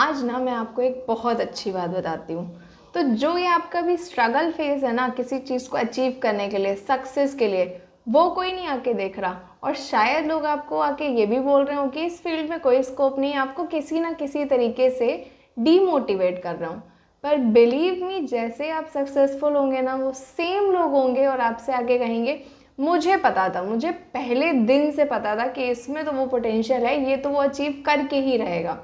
आज ना मैं आपको एक बहुत अच्छी बात बताती हूँ। तो जो ये आपका भी स्ट्रगल फेज़ है ना किसी चीज़ को अचीव करने के लिए, सक्सेस के लिए, वो कोई नहीं आके देख रहा। और शायद लोग आपको आके ये भी बोल रहे हो कि इस फील्ड में कोई स्कोप नहीं, आपको किसी ना किसी तरीके से डीमोटिवेट कर रहा हूँ। पर बिलीव मी, जैसे आप सक्सेसफुल होंगे ना, वो सेम लोग होंगे और आपसे आगे कहेंगे मुझे पता था, मुझे पहले दिन से पता था कि इसमें तो वो पोटेंशियल है, ये तो वो अचीव करके ही रहेगा।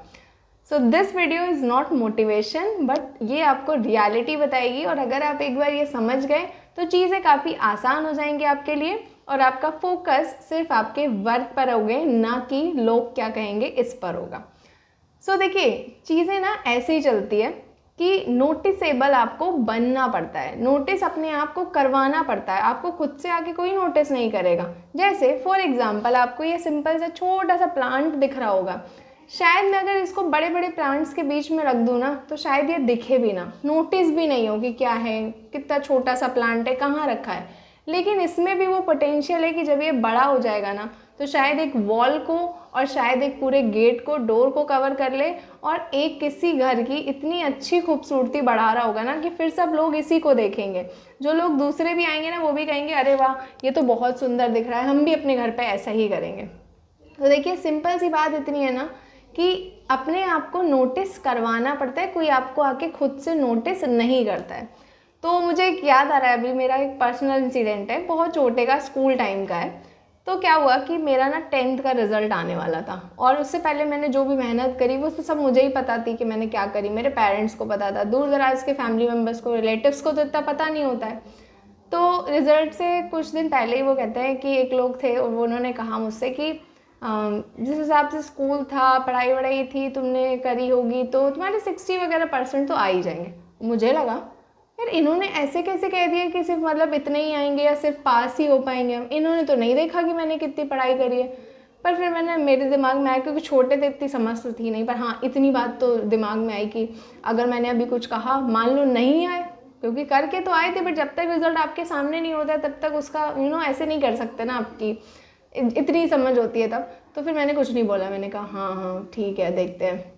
So this video is not motivation, but ये आपको रियलिटी बताएगी। और अगर आप एक बार ये समझ गए तो चीज़ें काफ़ी आसान हो जाएंगी आपके लिए, और आपका फोकस सिर्फ आपके वर्क पर होगे, ना कि लोग क्या कहेंगे इस पर होगा। सो देखिए, चीज़ें ना ऐसे ही चलती है कि नोटिसेबल आपको बनना पड़ता है, नोटिस अपने आप को करवाना पड़ता है। आपको खुद से आके कोई नोटिस नहीं करेगा। जैसे फॉर एग्जांपल आपको ये सिंपल सा छोटा सा प्लांट दिख रहा होगा, शायद मैं अगर इसको बड़े बड़े प्लांट्स के बीच में रख दूँ ना, तो शायद ये दिखे भी ना, नोटिस भी नहीं हो कि क्या है, कितना छोटा सा प्लांट है, कहाँ रखा है। लेकिन इसमें भी वो पोटेंशियल है कि जब ये बड़ा हो जाएगा ना, तो शायद एक वॉल को और शायद एक पूरे गेट को, डोर को कवर कर ले, और एक किसी घर की इतनी अच्छी खूबसूरती बढ़ा रहा होगा ना कि फिर सब लोग इसी को देखेंगे। जो लोग दूसरे भी आएंगे ना, वो भी कहेंगे अरे वाह, ये तो बहुत सुंदर दिख रहा है, हम भी अपने घर पे ऐसा ही करेंगे। तो देखिए, सिंपल सी बात इतनी है ना कि अपने आप को नोटिस करवाना पड़ता है, कोई आपको आके खुद से नोटिस नहीं करता है। तो मुझे एक याद आ रहा है, अभी मेरा एक पर्सनल इंसिडेंट है, बहुत छोटे का, स्कूल टाइम का है। तो क्या हुआ कि मेरा ना 10th का रिजल्ट आने वाला था, और उससे पहले मैंने जो भी मेहनत करी वो तो सब मुझे ही पता थी कि मैंने क्या करी। मेरे पेरेंट्स को पता था, दूर दराज के फैमिली मेम्बर्स को, रिलेटिव्स को तो इतना पता नहीं होता है। तो रिजल्ट से कुछ दिन पहले ही वो कहते हैं कि एक लोग थे और उन्होंने कहा मुझसे कि जिस हिसाब से स्कूल था, पढ़ाई वढ़ाई थी, तुमने करी होगी, तो तुम्हारे 60 वगैरह % तो आ ही जाएंगे। मुझे लगा यार, इन्होंने ऐसे कैसे कह दिया कि सिर्फ मतलब इतने ही आएंगे या सिर्फ पास ही हो पाएंगे हम, इन्होंने तो नहीं देखा कि मैंने कितनी पढ़ाई करी है। पर फिर मेरे दिमाग में आया, क्योंकि छोटे थे, इतनी समझ तो थी नहीं, पर हाँ इतनी बात तो दिमाग में आई कि अगर मैंने अभी कुछ कहा, मान लो नहीं आए, क्योंकि करके तो आए थे, बट जब तक रिजल्ट आपके सामने नहीं होता तब तक उसका ऐसे नहीं कर सकते ना, आपकी इतनी समझ होती है तब। तो फिर मैंने कुछ नहीं बोला, मैंने कहा हाँ हाँ ठीक है, देखते हैं।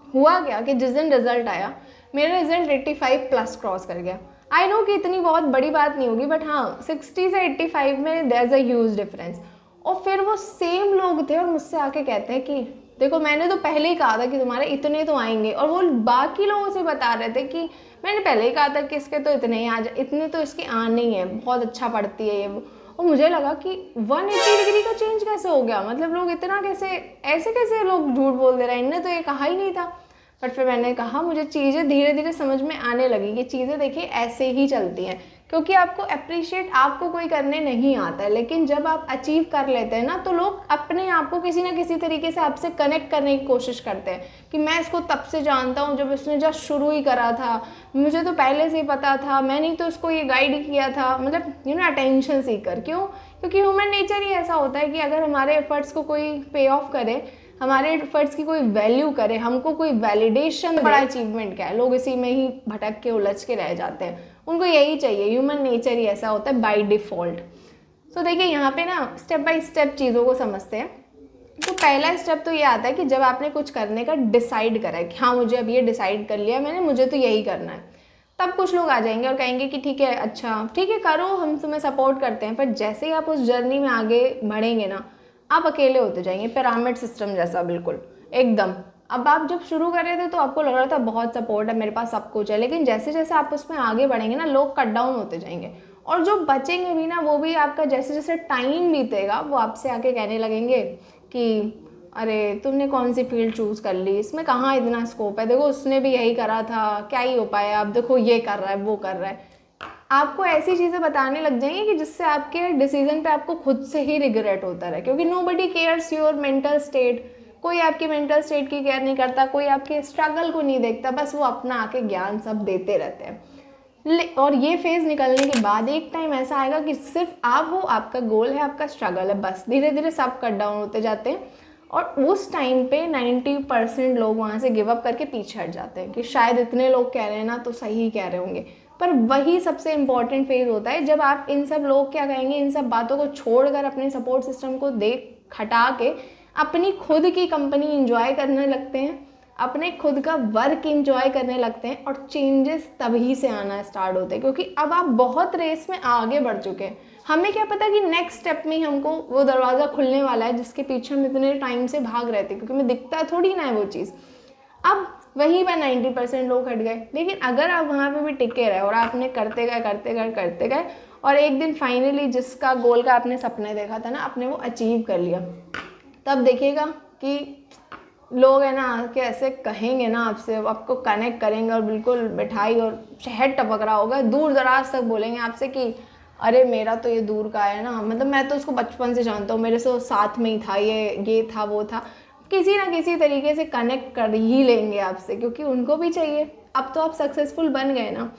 हुआ क्या कि जिस दिन रिजल्ट आया, मेरा रिजल्ट 85+ क्रॉस कर गया। आई नो कि इतनी बहुत बड़ी बात नहीं होगी, बट हाँ 60 से 85 में there is a huge difference. और फिर वो सेम लोग थे और मुझसे आके कहते हैं कि देखो, मैंने तो पहले ही कहा था कि तुम्हारे इतने तो आएंगे, और वो बाकी लोगों से बता रहे थे कि मैंने पहले ही कहा था कि इसके तो इतने ही आ जाए, इतने तो इसके आने ही है, बहुत अच्छा पढ़ती है ये वो। और मुझे लगा कि 180 डिग्री का चेंज कैसे हो गया, मतलब लोग इतना कैसे, ऐसे कैसे लोग झूठ बोल दे रहे हैं, इनने तो ये कहा ही नहीं था। बट फिर मैंने कहा, मुझे चीज़ें धीरे धीरे समझ में आने लगी कि चीज़ें देखिए ऐसे ही चलती हैं, क्योंकि आपको अप्रिशिएट आपको कोई करने नहीं आता है, लेकिन जब आप अचीव कर लेते हैं ना, तो लोग अपने आप को किसी ना किसी तरीके से आपसे कनेक्ट करने की कोशिश करते हैं कि मैं इसको तब से जानता हूँ जब इसने जस्ट शुरू ही करा था, मुझे तो पहले से ही पता था, मैंने तो उसको ये गाइड किया था। मतलब अटेंशन सीकर। क्यों? क्योंकि ह्यूमन नेचर ही ऐसा होता है कि अगर हमारे एफर्ट्स को कोई पे ऑफ करे, हमारे एफर्ट्स की कोई वैल्यू करे, हमको कोई वैलिडेशन, बड़ा अचीवमेंट क्या है, लोग इसी में ही भटक के उलझ के रह जाते हैं। उनको यही चाहिए, ह्यूमन नेचर ही ऐसा होता है बाय डिफ़ॉल्ट। तो देखिए, यहाँ पे ना स्टेप बाय स्टेप चीज़ों को समझते हैं। तो पहला स्टेप तो ये आता है कि जब आपने कुछ करने का डिसाइड करा है कि हाँ मुझे अब ये डिसाइड कर लिया मैंने, मुझे तो यही करना है, तब कुछ लोग आ जाएंगे और कहेंगे कि ठीक है, अच्छा ठीक है, करो, हम तुम्हें सपोर्ट करते हैं। पर जैसे ही आप उस जर्नी में आगे बढ़ेंगे ना, आप अकेले होते जाएंगे, पिरामिड सिस्टम जैसा बिल्कुल एकदम। अब आप जब शुरू कर रहे थे तो आपको लग रहा था बहुत सपोर्ट है, मेरे पास सब कुछ है, लेकिन जैसे जैसे आप उसमें आगे बढ़ेंगे ना, लोग कट डाउन होते जाएंगे, और जो बचेंगे भी ना, वो भी आपका जैसे जैसे टाइम बीतेगा, वो आपसे आके कहने लगेंगे कि अरे तुमने कौन सी फील्ड चूज़ कर ली, इसमें कहाँ इतना स्कोप है, देखो उसने भी यही करा था, क्या ही हो पाया, अब देखो ये कर रहा है, वो कर रहा है। आपको ऐसी चीज़ें बताने लग जाएंगी कि जिससे आपके डिसीजन पे आपको खुद से ही रिग्रेट होता रहे, क्योंकि nobody cares your mental state. कोई आपकी मेंटल स्टेट की केयर नहीं करता, कोई आपके स्ट्रगल को नहीं देखता, बस वो अपना आके ज्ञान सब देते रहते हैं। और ये फेज़ निकलने के बाद एक टाइम ऐसा आएगा कि सिर्फ आप हो, आपका गोल है, आपका स्ट्रगल है, बस धीरे धीरे सब कट डाउन होते जाते हैं। और उस टाइम पे 90% लोग वहाँ से गिव अप करके पीछे हट जाते हैं कि शायद इतने लोग कह रहे हैं ना, तो सही कह रहे होंगे। पर वही सबसे इम्पॉर्टेंट फेज़ होता है जब आप इन सब लोग क्या कहेंगे, इन सब बातों को छोड़कर अपने सपोर्ट सिस्टम को देख हटा के अपनी खुद की कंपनी इंजॉय करने लगते हैं। अपने खुद का वर्क इंजॉय करने लगते हैं और चेंजेस तभी से आना स्टार्ट होते हैं, क्योंकि अब आप बहुत रेस में आगे बढ़ चुके हैं। हमें क्या पता कि नेक्स्ट स्टेप में ही हमको वो दरवाज़ा खुलने वाला है जिसके पीछे हम इतने टाइम से भाग रहे थे, क्योंकि हमें दिखता थोड़ी ना है वो चीज़। अब वहीं पर 90% लोग हट गए, लेकिन अगर आप वहाँ पे भी टिके रहे और आपने करते गए और एक दिन फाइनली जिसका गोल का आपने सपने देखा था ना, आपने वो अचीव कर लिया, तब देखिएगा कि लोग है ना कि ऐसे कहेंगे ना आपसे, आपको कनेक्ट करेंगे और बिल्कुल मिठाई और शहद टपक रहा होगा, दूर दराज तक बोलेंगे आपसे कि अरे मेरा तो ये दूर का है ना, मतलब मैं तो उसको बचपन से जानता हूँ, मेरे से साथ में ही था, ये था वो था। किसी ना किसी तरीके से कनेक्ट कर ही लेंगे आपसे, क्योंकि उनको भी चाहिए। अब तो आप सक्सेसफुल बन गए ना।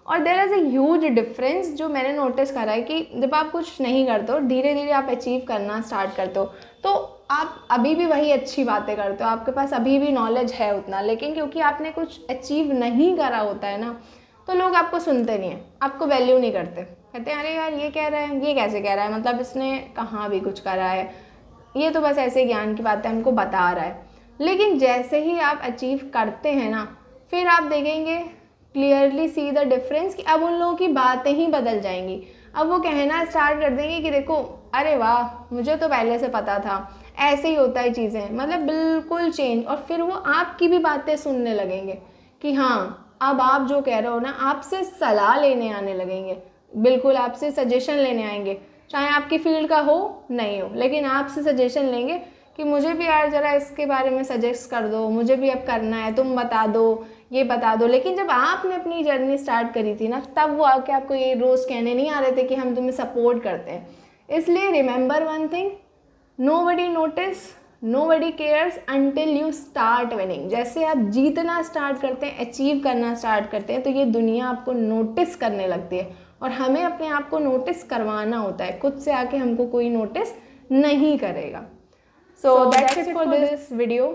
और there is a huge difference जो मैंने नोटिस करा है कि जब आप कुछ नहीं करते हो, धीरे धीरे आप अचीव करना स्टार्ट करते हो, तो आप अभी भी वही अच्छी बातें करते हो, आपके पास अभी भी नॉलेज है उतना, लेकिन क्योंकि आपने कुछ अचीव नहीं करा होता है ना, तो लोग आपको सुनते नहीं हैं, आपको वैल्यू नहीं करते, कहते हैं अरे यार ये कह रहा है, ये कैसे कह रहा है, मतलब इसने कहाँ भी कुछ करा है, ये तो बस ऐसे ज्ञान की बातें हमको बता रहा है। लेकिन जैसे ही आप अचीव करते हैं ना, फिर आप देखेंगे क्लियरली सी द डिफरेंस कि अब उन लोगों की बातें ही बदल जाएंगी। अब वो कहना स्टार्ट कर देंगे कि देखो अरे वाह, मुझे तो पहले से पता था, ऐसे ही होता है चीज़ें, मतलब बिल्कुल चेंज। और फिर वो आपकी भी बातें सुनने लगेंगे कि हाँ अब आप जो कह रहे हो ना, आपसे सलाह लेने आने लगेंगे, बिल्कुल आपसे सजेशन लेने आएंगे, चाहे आपकी फील्ड का हो नहीं हो, लेकिन आपसे सजेशन लेंगे कि मुझे भी यार ज़रा इसके बारे में सजेस्ट कर दो, मुझे भी अब करना है, तुम बता दो, ये बता दो। लेकिन जब आपने अपनी जर्नी स्टार्ट करी थी ना, तब वो आके आपको ये रोज़ कहने नहीं आ रहे थे कि हम तुम्हें सपोर्ट करते हैं। इसलिए remember one thing, nobody notice, nobody cares until you start winning. जैसे आप जीतना स्टार्ट करते हैं, अचीव करना स्टार्ट करते हैं, तो ये दुनिया आपको नोटिस करने लगती है, और हमें अपने आप को नोटिस करवाना होता है, खुद से आके हमको कोई नोटिस नहीं करेगा। So that's it for this video.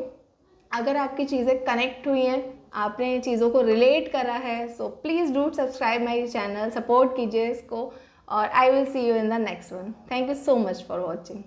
अगर आपकी चीज़ें कनेक्ट हुई हैं, आपने चीज़ों को रिलेट करा है, so please do subscribe my channel, support कीजिए इसको, और I will see you in the next one. Thank you so much for watching.